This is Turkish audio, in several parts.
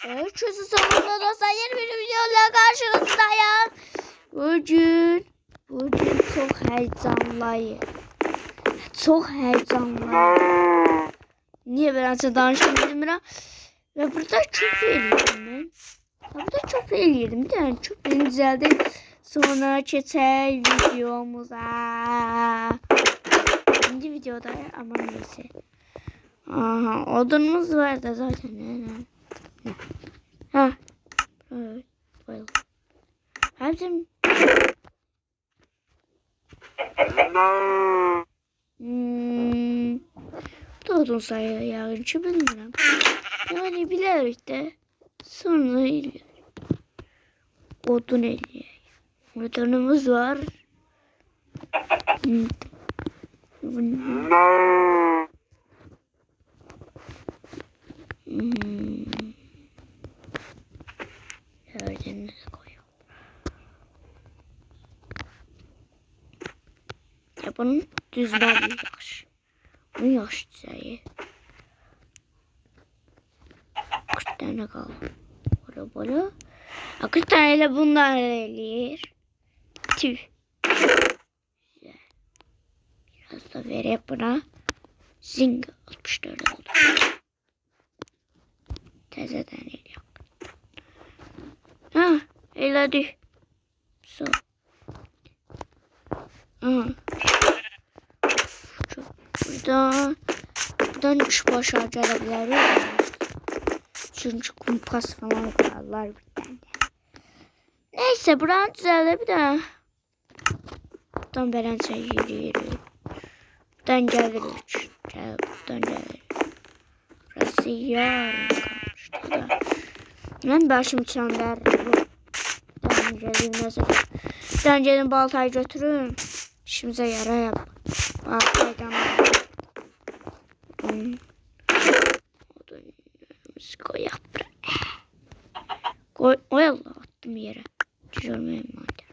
Herkese sonunda dostlar yeni bir videoyla karşınızdayım. Bugün çok heyecanlıyım. Çok heyecanlıyım. Niye ben size danışmadım bilmiyorum. Ve burada çöp eliyordum ben. Burada çöp eliyordum. Bir tane çöp düzeldi. Sonra geçer videomuza. Şimdi videoda ama neyse. Aha, odunumuz var da zaten. Ha. Evet. Bayıldım. Hepsim. Bu da odun sayıyor ya. Hiç bilmiyorum. Yani bilerek de sonra eliyor. Odun eliyor. Odunumuz var. Gördüğünüz koyuyor. Ya bunun düzmeli yaş. Bu yaş düzeyi. 40 tane kaldı. Böyle. 40 taneyle bunlar eləyir. Tüh. Güzel. Biraz da vereyim buna. Zing 64 oldu. Tezeden eləyək. Ha, elədi. So. Ha. Buradan üç başa gələ bilərik. Çünkü kumpas falan kurarlar bir tane. Neyse buranın düzeldi bir daha. Buradan beren yürüyoruz. Buradan geliriz. Buradan geliriz. Burası yarın kalmıştı da. Ben başım çönder. Buradan geleyim nasıl? Buradan gelin baltayı götürün. İşimize yara yap. Baltaydan koyak. Oy Allah attım yere. Görmeyeyim madem.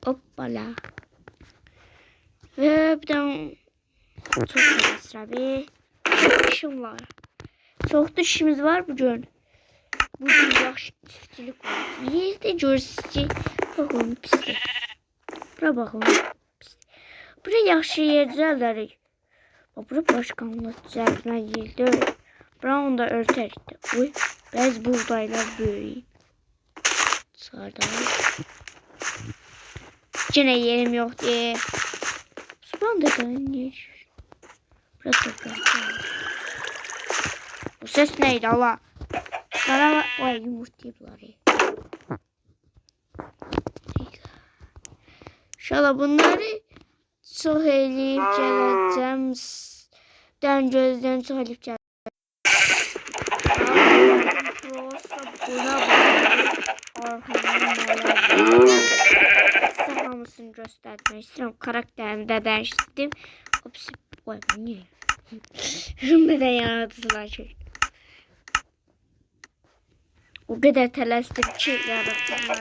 Hoppala. Ve bir de çok ekstra bir işim var. Çok da işimiz var bugün. Bugün yaxşı çiftçilik var. Yerde görürsünüz. Bakın pislik. Bura bakın. Bura yaxşı yer düzəldərik. Bura başkanlık düzəltmə yerdir. Brown da örter işte. Uy, bez buğdaylar böyle. Sarda. Gene yerim yok diye. Sübhan da niye? Bırak toprak. Bu ses neydi Allah? Sana vay yumurtayıplar. İnşallah bunları çok eleyip geleceğim. Den gözden çok eleyip geleceğim. Hamısını göstermek istiyorum. Karakterimi de değiştirdim. Hepsi vay bu ne? Neden yaratıcılar şey? O kadar telaşlı ki yaratıcılar.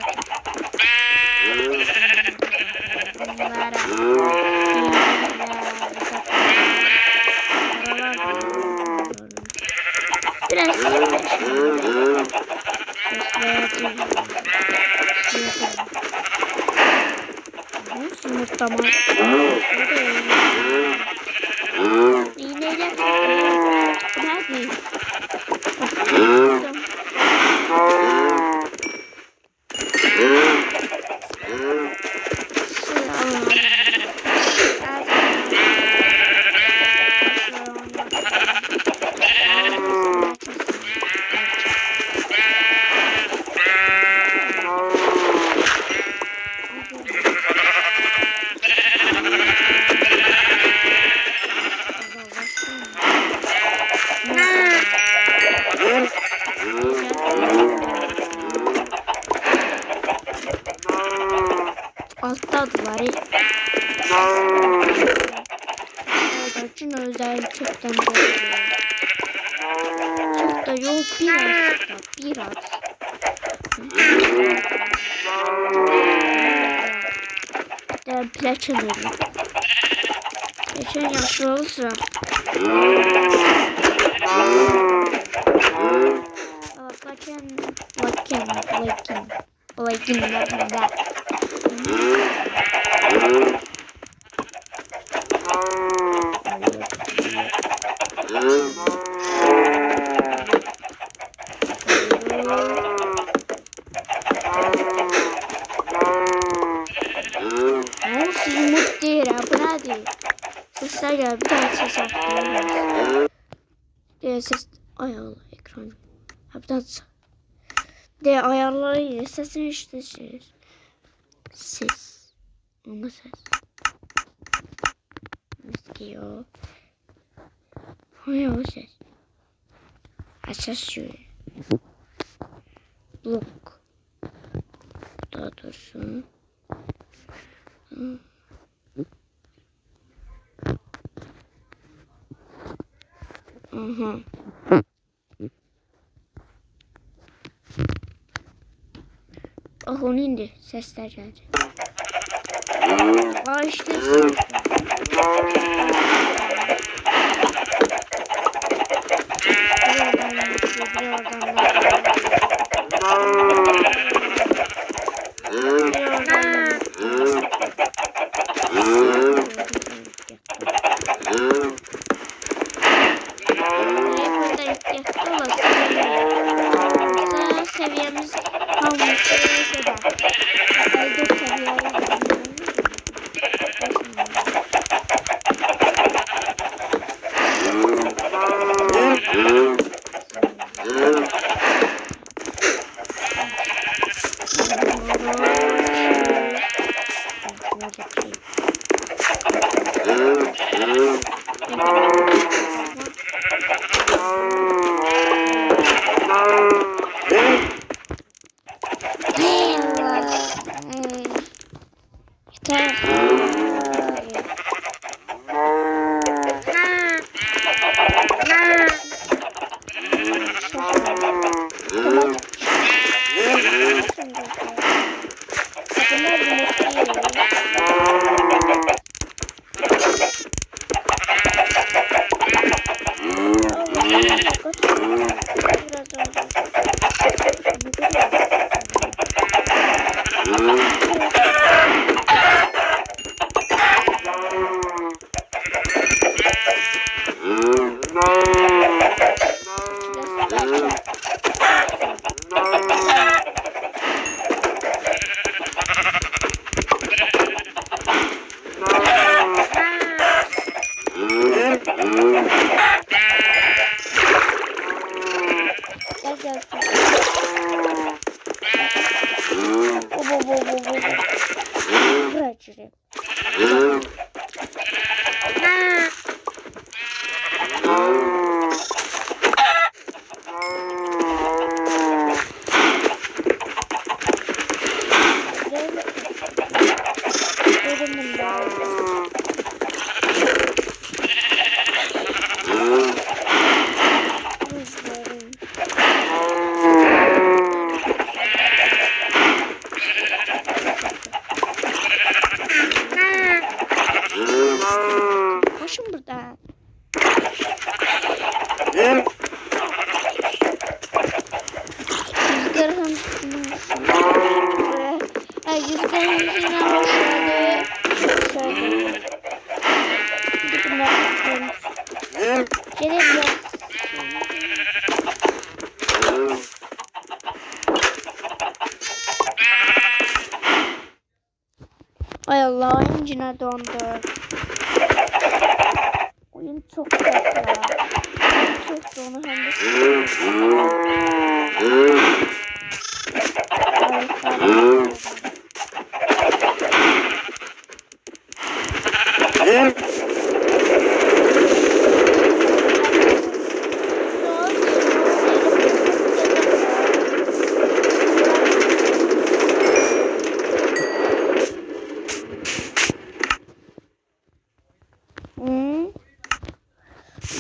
Biraz yumurtlama. İğneyle nerede? Alttadılar. Bütün özel çoktan görüyorum. Çok da yok biraz. Ben plaç alıyorum. Geçen yaşlı olursa. Olay günlerinde. Ama siz mutlu değil ha. Bu ne değil? Sesler gel. Bir daha ses yaptım. Ses. Ay Allah ekran. Ha bir daha de ayarları ile sesini işte ses. Ona ses. Nasıl ki ya? Hayır o ses. Ses şöyle. Blok. Daha dursun. Aha. Ah onu indi. Sesler geldi. Aa işte ses. Seviyemiz kalmış kadar. Elde seviyemiz. Koşun buradan. Rüzgarın ay Allah oyuncuna dondu. Oyun çok kaslı. Çok donu hem de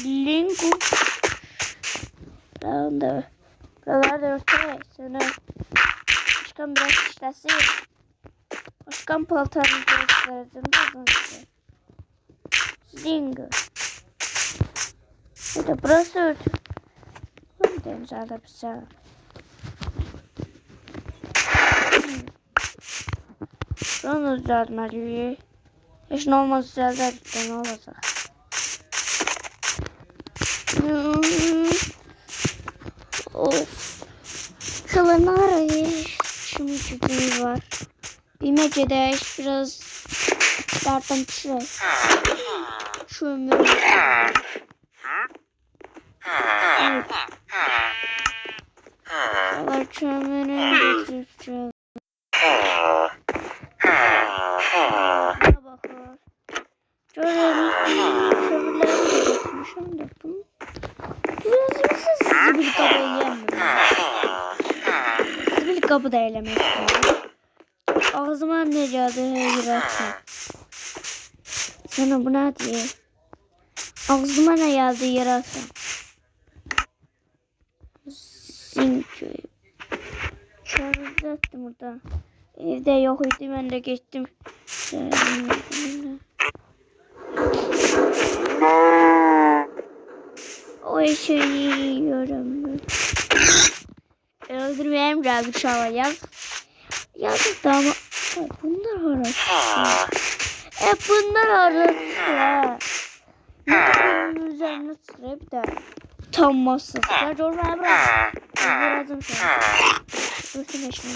Lingu. Buralarda ortaya sana. Başkan biraz işlesi. Başkan paltarını gösterdim. Lingu. Bir de burası örtü. Buradayım zaten bir sana. Şu an düzeltmeliyiz. Hiç ne olmaz düzeltmeliyiz. Ne olacak? Of. Şöyle arayız. Şimdi çiftimiz var. Bilmecede biraz çıkartan pişirer. Şu ömrü. Şöyle çömürün getireceğiz. Buna bakar. Şöyle kömürlerini de getirmişim de bunu. Biraz sizi bir kapı yiyemiyorum. Sizi bir kapı da eylemek istiyorum. Ağzıma ne geldi yürütme. Sana bu ne diye? Ağzıma ne geldi yürütme. Zinköy. Çağrıda attım burada. Evde yok idi, ben de geçtim. O şeyi yiyorum. Öldürmeyeyim geldik şu an. Yazık da ama. Ay, bunlar haraç. Bunlar haraç. Bunun üzerine sırayıp da utanmazsın. Sadece oraya bırak. Bırakdım sana. Dursun eşimi.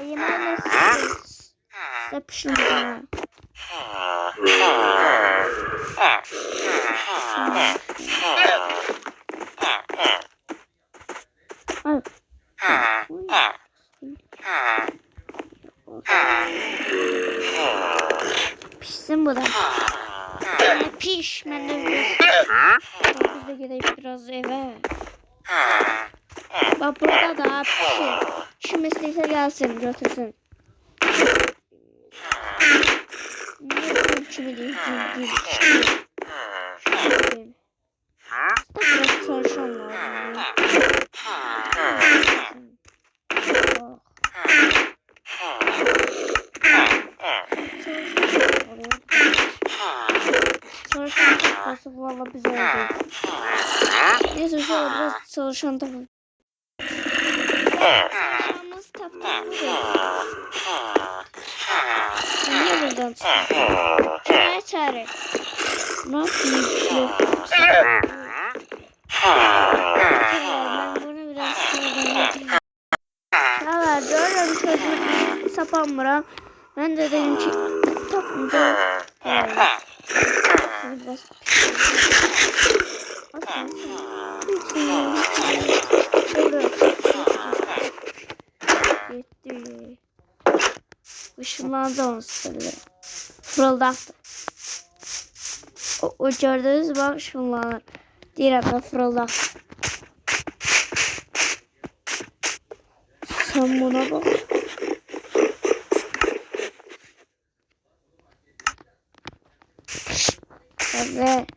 Yemeğine siz. Yapışın bana. Ay. Pişsin bu da. Piş. Ben de biz de gidelim biraz eve. Bak burada da pişir. Şimdi isteyse gelsin götürsün. Ne kimi değil. Biraz çalışan lazım. Çalışan takması valla bize oldu. Neyse şöyle biraz çalışan takması. Çalışanımız taptan vuruyor. Niye buradan çıkıyor? Şuraya çare. Ne yapayım? Ben bunu biraz sıradan getireyim. Şaver diyorum çocuğun sapan bırak. Ben de dedim ki tapmayacağım. Yetti. Işınlandı onu sırrı. Fırıldaktı. O gördüğünüz bak ışınlanır. Diğer adı fırıldaktı. Sen buna bak. Evet.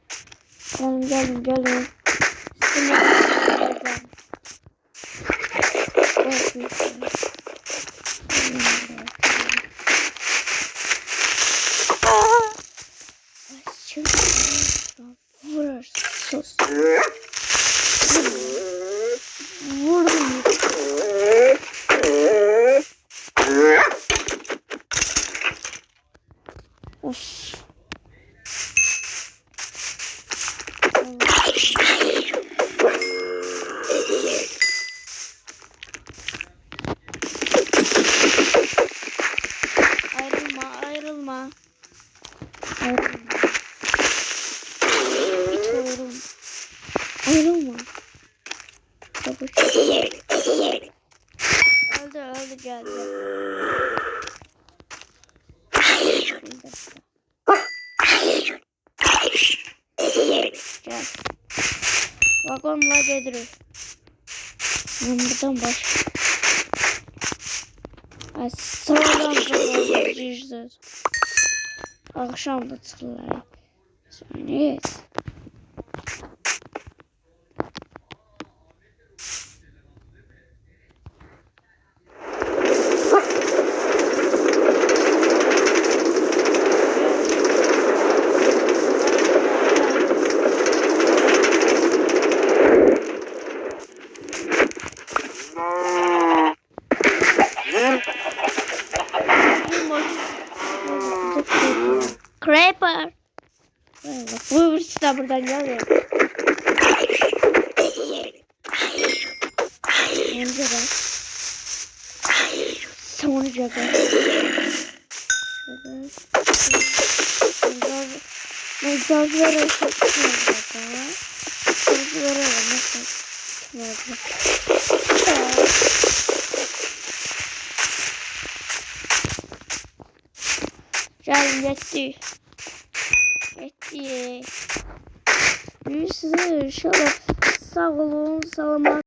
Gelin. Şimdi vurursunuz. Vurdum. Of. Ayrılma. İtiyorum. Ayrılma. Öldü geldi. Gel. Vagonla gelirim. Ben buradan baş. Ay sağdan sonra akşam da tırlar. Sonra Creeper. Bu birisi de buradan geliyor. Sonuca bak. Mezazlara sokmuyorlar sana. Mezazlara nasıl sokmuyorlar? Canım yetti. Yetti. Bir sürü şöyle sağ olun, selamat.